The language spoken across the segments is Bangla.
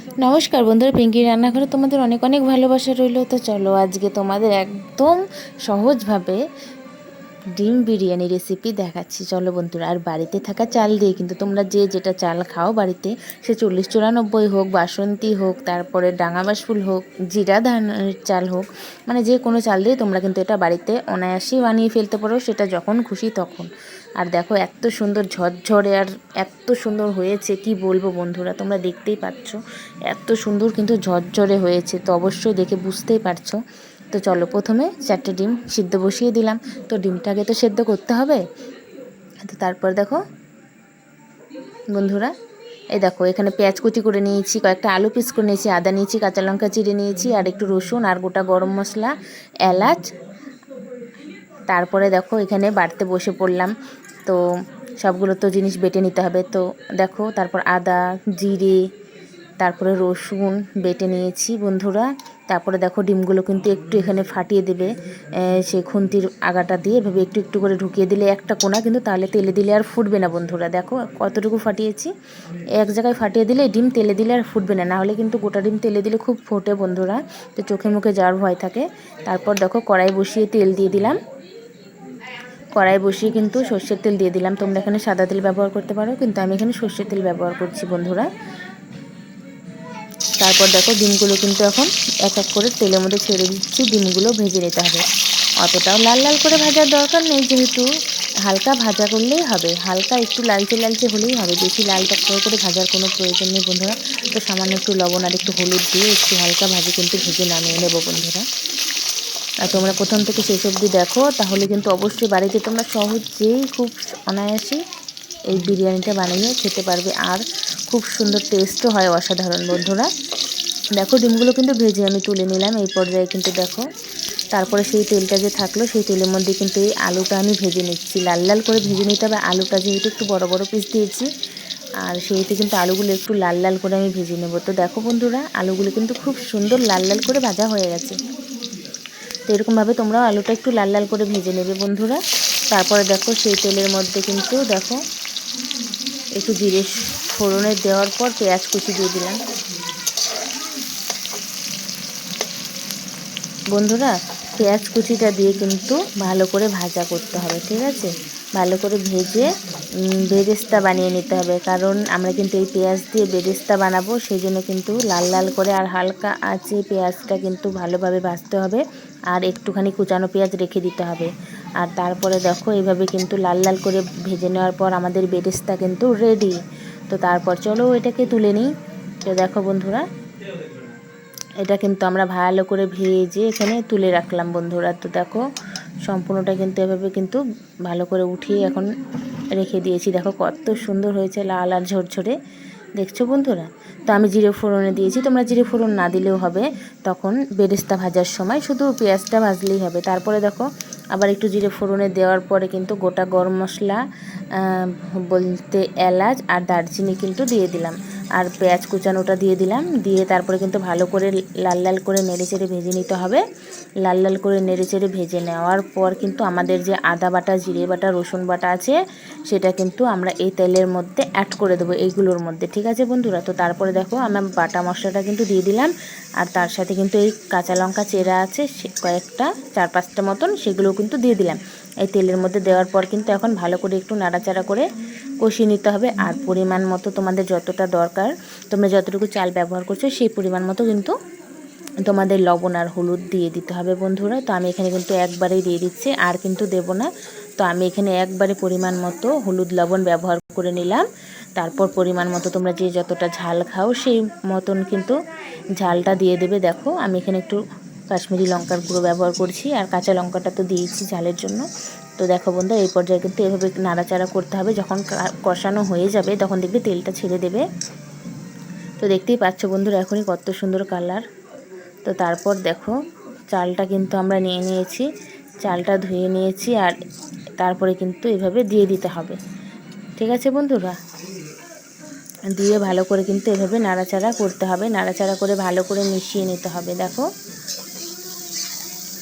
নমস্কার বন্ধুরা, পিঙ্কি রান্নাঘরে তোমাদের অনেক অনেক ভালোবাসা রইল। তো চলো আজকে তোমাদের একদম সহজভাবে ডিম বিরিয়ানি রেসিপি দেখাচ্ছি। চলো বন্ধুরা, আর বাড়িতে থাকা চাল দিয়ে কিন্তু তোমরা যে যেটা চাল খাও বাড়িতে, সে 40-94 হোক, বাসন্তী হোক, তারপরে ডাঙাবাসফুল হোক, জিরা ধানের চাল হোক, মানে যে কোনো চাল দিয়ে তোমরা কিন্তু এটা বাড়িতে অনায়াসেই বানিয়ে ফেলতে পারো, সেটা যখন খুশি তখন। আর দেখো এত সুন্দর ঝরঝরে আর এত সুন্দর হয়েছে, কি বলবো বন্ধুরা, তোমরা দেখতেই পাচ্ছ এত সুন্দর কিন্তু ঝরঝরে হয়েছে। তো অবশ্যই দেখে বুঝতেই পারছো। তো চলো, প্রথমে 4টে ডিম সিদ্ধ বসিয়ে দিলাম। তো ডিমটাকে তো সেদ্ধ করতে হবে। তো তারপর দেখো বন্ধুরা, এই দেখো এখানে পেঁয়াজ কুচি করে নিয়েছি, কয়েকটা আলু পিস করে নিয়েছি, আদা নিয়েছি, কাঁচা লঙ্কা চিড়ে নিয়েছি, আর একটু রসুন, আর গোটা গরম মশলা, এলাচ। তারপরে দেখো এখানে বাটতে বসে পড়লাম। তো সবগুলো তো জিনিস বেটে নিতে হবে। তো দেখো তারপর আদা, জিরে, তারপরে রসুন বেটে নিয়েছি বন্ধুরা। তারপরে দেখো ডিমগুলো কিন্তু একটু এখানে ফাটিয়ে দেবে, সেই খুন্তির আগাটা দিয়ে এভাবে একটু একটু করে ঢুকিয়ে দিলে একটা কোণা, কিন্তু তাহলে তেলে দিলে আর ফুটবে না বন্ধুরা। দেখো কতটুকু ফাটিয়েছি, এক জায়গায় ফাটিয়ে দিলে ডিম তেলে দিলে আর ফুটবে না, নাহলে কিন্তু গোটা ডিম তেলে দিলে খুব ফোটে বন্ধুরা, তো চোখে মুখে যাওয়ার ভয় থাকে। তারপর দেখো কড়াই বসিয়ে তেল দিয়ে দিলাম। কড়াই বসিয়ে কিন্তু সর্ষের তেল দিয়ে দিলাম। তোমরা এখানে সাদা তেল ব্যবহার করতে পারো, কিন্তু আমি এখানে সর্ষের তেল ব্যবহার করছি বন্ধুরা। তারপর দেখো ডিমগুলো কিন্তু এখন এক এক করে তেলের মধ্যে ছেড়ে দিচ্ছি। ডিমগুলো ভেজে নিতে হবে, অতটাও লাল লাল করে ভাজার দরকার নেই, যেহেতু হালকা ভাজা করলেই হবে, হালকা একটু লালচে লালচে হলেই হবে, বেশি লাল টকটক করে ভাজার কোনো প্রয়োজন নেই বন্ধুরা। তো সামান্য একটু লবণ আর একটু হলুদ দিয়ে একটু হালকা ভাজে কিন্তু ভেজে নামিয়ে নেবো বন্ধুরা। আর তোমরা প্রথম থেকে শেষ অবধি দেখো, তাহলে কিন্তু অবশ্যই বাড়িতে তোমরা সহজেই খুব অনায়াসেই এই বিরিয়ানিটা বানিয়ে খেতে পারবে, আর খুব সুন্দর টেস্টও হয়, অসাধারণ বন্ধুরা। দেখো ডিমগুলো কিন্তু ভেজে আমি তুলে নিলাম এই পর্যায়ে, কিন্তু দেখো তারপরে সেই তেলটা যে থাকলো সেই তেলের মধ্যে কিন্তু এই আলুটা আমি ভেজে নিচ্ছি, লাল লাল করে ভেজে নিতে হবে। আলুটা যেহেতু একটু বড় বড় পিস দিয়েছি, আর সেইতে কিন্তু আলুগুলো একটু লাল লাল করে আমি ভেজে নেব। তো দেখো বন্ধুরা, আলুগুলো কিন্তু খুব সুন্দর লাল লাল করে ভাজা হয়ে গেছে। তো এরকমভাবে তোমরাও আলুটা একটু লাল লাল করে ভেজে নেবে বন্ধুরা। তারপরে দেখো সেই তেলের মধ্যে কিন্তু দেখো একটু জিরে ফোড়নে দেওয়ার পর পেঁয়াজ কুচি দিয়ে দিলাম বন্ধুরা। পেঁয়াজ কুচিটা দিয়ে কিন্তু ভালো করে ভাজা করতে হবে, ঠিক আছে, ভালো করে ভেজে বেরেস্তা বানিয়ে নিতে হবে, কারণ আমরা কিন্তু এই পেঁয়াজ দিয়ে বেরেস্তা বানাবো, সেই জন্য কিন্তু লাল লাল করে আর হালকা আঁচে পেঁয়াজটা কিন্তু ভালোভাবে ভাজতে হবে, আর একটুখানি কুচানো পেঁয়াজ রেখে দিতে হবে। আর তারপরে দেখো এইভাবে কিন্তু লাল লাল করে ভেজে নেওয়ার পর আমাদের বেরেস্তা কিন্তু রেডি। তো তারপর চলো এটাকে তুলে নিই। তো দেখো বন্ধুরা, এটা কিন্তু আমরা ভালো করে ভেজে এখানে তুলে রাখলাম বন্ধুরা। তো দেখো সম্পূর্ণটা কিন্তু এভাবে কিন্তু ভালো করে উঠিয়ে এখন রেখে দিয়েছি। দেখো কত সুন্দর হয়েছে, লাল আর ঝরঝরে, দেখছো বন্ধুরা। তো আমি জিরে ফোড়নে দিয়েছি, তোমরা জিরে ফোড়ন না দিলেও হবে, তখন বেরেস্তা ভাজার সময় শুধু পেঁয়াজটা ভাজলেই হবে। তারপরে দেখো আবার একটু জিরে ফোড়নে দেওয়ার পরে কিন্তু গোটা গরম মশলা বলতে এলাচ আর দারচিনি কিন্তু দিয়ে দিলাম, আর পেঁয়াজ কুচানোটা দিয়ে দিলাম, দিয়ে তারপরে কিন্তু ভালো করে লাল লাল করে নেড়েচেড়ে ভেজে নিতে হবে। লাল লাল করে নেড়েচেড়ে ভেজে নেওয়ার পর কিন্তু আমাদের যে আদা বাটা, জিরে বাটা, রসুন বাটা আছে, সেটা কিন্তু আমরা এই তেলের মধ্যে অ্যাড করে দেবো এইগুলোর মধ্যে, ঠিক আছে বন্ধুরা। তো তারপরে দেখো আমি বাটা মশলাটা কিন্তু দিয়ে দিলাম, আর তার সাথে কিন্তু এই কাঁচা লঙ্কা চেরা আছে কয়েকটা, 4-5টা মতন, সেগুলোও কিন্তু দিয়ে দিলাম এই তেলের মধ্যে। দেওয়ার পর কিন্তু এখন ভালো করে একটু নাড়াচাড়া করে কষিয়ে নিতে হবে। আর পরিমাণ মতো তোমাদের যতটা দরকার, তোমরা যতটুকু চাল ব্যবহার করছো সেই পরিমাণ মতো কিন্তু তোমাদের লবণ আর হলুদ দিয়ে দিতে হবে বন্ধুরা। তো আমি এখানে কিন্তু একবারেই দিয়ে দিচ্ছি, আর কিন্তু দেব না। তো আমি এখানে একবারে পরিমাণ মতো হলুদ লবণ ব্যবহার করে নিলাম। তারপর পরিমাণ মতো তোমরা যে যতটা ঝাল খাও সেই মতন কিন্তু ঝালটা দিয়ে দেবে। দেখো আমি এখানে একটু কাশ্মীরি লঙ্কার গুঁড়ো ব্যবহার করছি, আর কাঁচা লঙ্কাটা তো দিয়েছি ঝালের জন্য। তো দেখো বন্ধু, এই পর্যায়ে কিন্তু এভাবে নাড়াচাড়া করতে হবে, যখন কষানো হয়ে যাবে তখন দেখবে তেলটা ছেড়ে দেবে। তো দেখতেই পাচ্ছ বন্ধুরা এখনই কত সুন্দর কালার। তো তারপর দেখো চালটা কিন্তু আমরা নিয়ে নিয়েছি, চালটা ধুয়ে নিয়েছি, আর তারপরে কিন্তু এভাবে দিয়ে দিতে হবে, ঠিক আছে বন্ধুরা। দিয়ে ভালো করে কিন্তু এভাবে নাড়াচাড়া করতে হবে, নাড়াচাড়া করে ভালো করে মিশিয়ে নিতে হবে। দেখো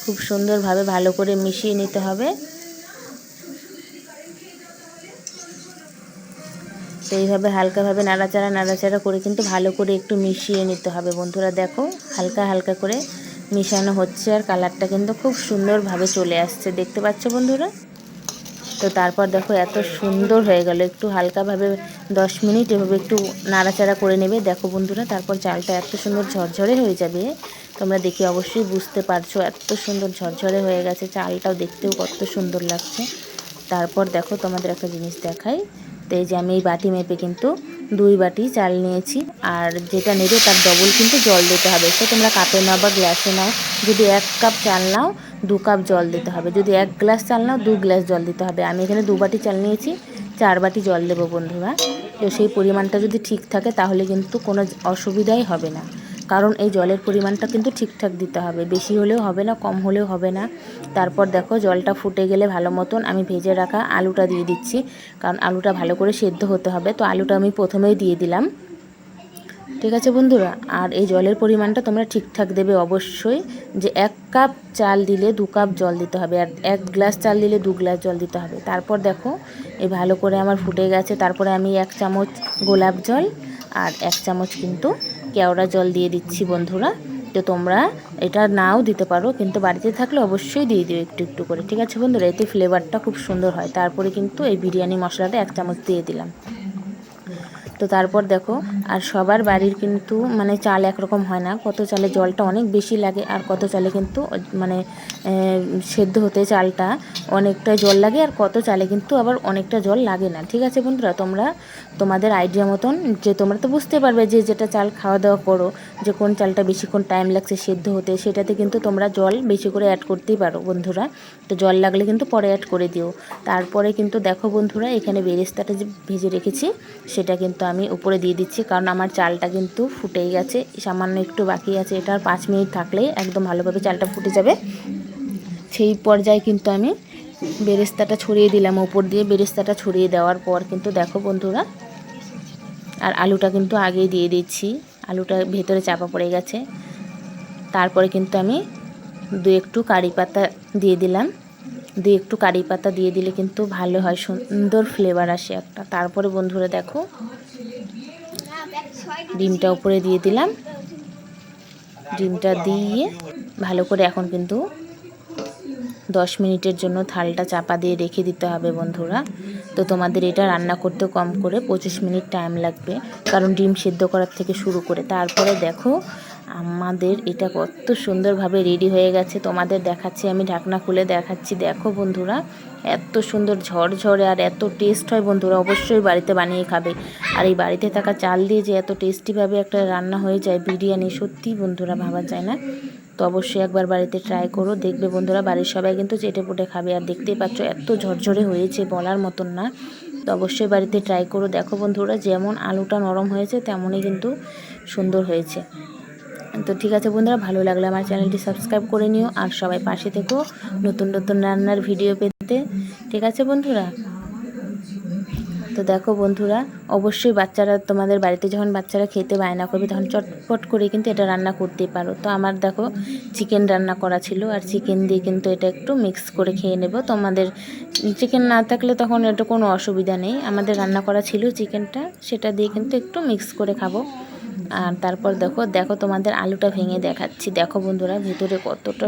খুব সুন্দরভাবে ভালো করে মিশিয়ে নিতে হবে। তো এইভাবে হালকাভাবে নাড়াচাড়া করে কিন্তু ভালো করে একটু মিশিয়ে নিতে হবে বন্ধুরা। দেখো হালকা হালকা করে মিশানো হচ্ছে আর কালারটা কিন্তু খুব সুন্দরভাবে চলে আসছে, দেখতে পাচ্ছ বন্ধুরা। তো তারপর দেখো এত সুন্দর হয়ে গেল। একটু হালকাভাবে 10 মিনিট এভাবে একটু নাড়াচাড়া করে নেবে। দেখো বন্ধুরা তারপর চালটা এত সুন্দর ঝরঝরে হয়ে যাবে, তোমরা দেখে অবশ্যই বুঝতে পারছো এত সুন্দর ঝরঝরে হয়ে গেছে। চালটাও দেখতেও কত সুন্দর লাগছে। তারপর দেখো তোমাদের একটা জিনিস দেখাই। তো এই যে আমি এই বাটি মেপে কিন্তু 2 বাটি চাল নিয়েছি, আর যেটা নেবে তার ডবল কিন্তু জল দিতে হবে। সে তোমরা কাপে নাও বা গ্লাসে নাও। যদি 1 কাপ চাল নাও 2 কাপ জল দিতে হবে, যদি 1 গ্লাস চাল নাও 2 গ্লাস জল দিতে হবে। আমি এখানে 2 বাটি চাল নিয়েছি, 4 বাটি জল দেবো বন্ধুরা। তো সেই পরিমাণটা যদি ঠিক থাকে তাহলে কিন্তু কোনো অসুবিধাই হবে না, কারণ এই জলের পরিমাণটা কিন্তু ঠিকঠাক দিতে হবে, বেশি হলেও হবে না কম হলেও হবে না। তারপর দেখো জলটা ফুটে গেলে ভালো মতন আমি ভেজে রাখা আলুটা দিয়ে দিচ্ছি, কারণ আলুটা ভালো করে সেদ্ধ হতে হবে। তো আলুটা আমি প্রথমেই দিয়ে দিলাম, ঠিক আছে বন্ধুরা। আর এই জলের পরিমাণটা তোমরা ঠিকঠাক দেবে অবশ্যই, যে 1 কাপ চাল দিলে 2 কাপ জল দিতে হবে, আর 1 গ্লাস চাল দিলে 2 গ্লাস জল দিতে হবে। তারপর দেখো এই ভালো করে আমার ফুটে গেছে। তারপরে আমি 1 চামচ গোলাপ জল আর 1 চামচ কিন্তু কেওড়া জল দিয়ে দিচ্ছি বন্ধুরা। তো তোমরা এটা নাও দিতে পারো, কিন্তু বাড়িতে থাকলে অবশ্যই দিয়ে দিও একটু একটু করে, ঠিক আছে বন্ধুরা। এতে ফ্লেভারটা খুব সুন্দর হয়। তারপরে কিন্তু এই বিরিয়ানি মশলাটা 1 চামচ দিয়ে দিলাম। তো তারপর দেখো, আর সবার বাড়ির কিন্তু মানে চাল একরকম হয় না, কত চালে জলটা অনেক বেশি লাগে আর কত চালে কিন্তু মানে সেদ্ধ হতে চালটা অনেকটা জল লাগে, আর কত চালে কিন্তু আবার অনেকটা জল লাগে না, ঠিক আছে বন্ধুরা। তোমরা তোমাদের আইডিয়া মতন, যে তোমরা তো বুঝতে পারবে যে যেটা চাল খাওয়া দাওয়া করো, যে কোন চালটা বেশিক্ষণ টাইম লাগছে সেদ্ধ হতে, সেটাতে কিন্তু তোমরা জল বেশি করে অ্যাড করতেই পারো বন্ধুরা। তো জল লাগলে কিন্তু পরে অ্যাড করে দিও। তারপরে কিন্তু দেখো বন্ধুরা এখানে বেরেস্তাটা যে ভেজে রেখেছি সেটা কিন্তু আমি উপরে দিয়ে দিচ্ছি, কারণ আমার চালটা কিন্তু ফুটেই গেছে, সামান্য একটু বাকি আছে। এটা আর 5 মিনিট থাকলেই একদম ভালোভাবে চালটা ফুটে যাবে। সেই পর্যায়ে কিন্তু আমি বেরেস্তাটা ছড়িয়ে দিলাম উপর দিয়ে। বেরেস্তাটা ছড়িয়ে দেওয়ার পর কিন্তু দেখো বন্ধুরা, আর আলুটা কিন্তু আগেই দিয়ে দিচ্ছি, আলুটা ভেতরে চাপা পড়ে গেছে। তারপরে কিন্তু আমি 2 একটু কারি পাতা দিয়ে দিলাম। 2 একটু কারি পাতা দিয়ে দিলে কিন্তু ভালো হয়, সুন্দর ফ্লেভার আসে একটা। তারপরে বন্ধুরা দেখো ডিমটা উপরে দিয়ে দিলাম। ডিমটা দিয়ে ভালো করে এখন কিন্তু 10 মিনিটের জন্য থালটা চাপা দিয়ে রেখে দিতে হবে বন্ধুরা। তো তোমাদের এটা রান্না করতে কম করে 25 মিনিট টাইম লাগবে, কারণ ডিম সেদ্ধ করার থেকে শুরু করে। তারপরে দেখো আমাদের এটা কত সুন্দরভাবে রেডি হয়ে গেছে, তোমাদের দেখাচ্ছি, আমি ঢাকনা খুলে দেখাচ্ছি। দেখো বন্ধুরা এত সুন্দর ঝরঝরে আর এত টেস্ট হয় বন্ধুরা, অবশ্যই বাড়িতে বানিয়ে খাবে। আর এই বাড়িতে থাকা চাল দিয়ে যে এত টেস্টিভাবে একটা রান্না হয়ে যায় বিরিয়ানি, সত্যি বন্ধুরা ভাবা যায় না। তো অবশ্যই একবার বাড়িতে ট্রাই করো, দেখবে বন্ধুরা বাড়ির সবাই কিন্তু চেটেপুটে খাবে। আর দেখতেই পাচ্ছ এত ঝরঝরে হয়েছে বলার মতন না। তো অবশ্যই বাড়িতে ট্রাই করো। দেখো বন্ধুরা যেমন আলুটা নরম হয়েছে তেমনই কিন্তু সুন্দর হয়েছে। তো ঠিক আছে বন্ধুরা, ভালো লাগলে আমার চ্যানেলটি সাবস্ক্রাইব করে নিও, আর সবাই পাশে থেকো নতুন নতুন রান্নার ভিডিও পেতে, ঠিক আছে বন্ধুরা। তো দেখো বন্ধুরা অবশ্যই বাচ্চারা, তোমাদের বাড়িতে যখন বাচ্চারা খেতে বায়না করবে তখন চটপট করে কিন্তু এটা রান্না করতেই পারো। তো আমার দেখো চিকেন রান্না করা ছিল, আর চিকেন দিয়ে কিন্তু এটা একটু মিক্স করে খেয়ে নেব। তোমাদের চিকেন না থাকলে তখন এটা কোনো অসুবিধা নেই, আমাদের রান্না করা ছিল চিকেনটা, সেটা দিয়ে কিন্তু একটু মিক্স করে খাবো। আর তারপর দেখো তোমাদের আলুটা ভেঙে দেখাচ্ছি। দেখো বন্ধুরা ভেতরে কতটা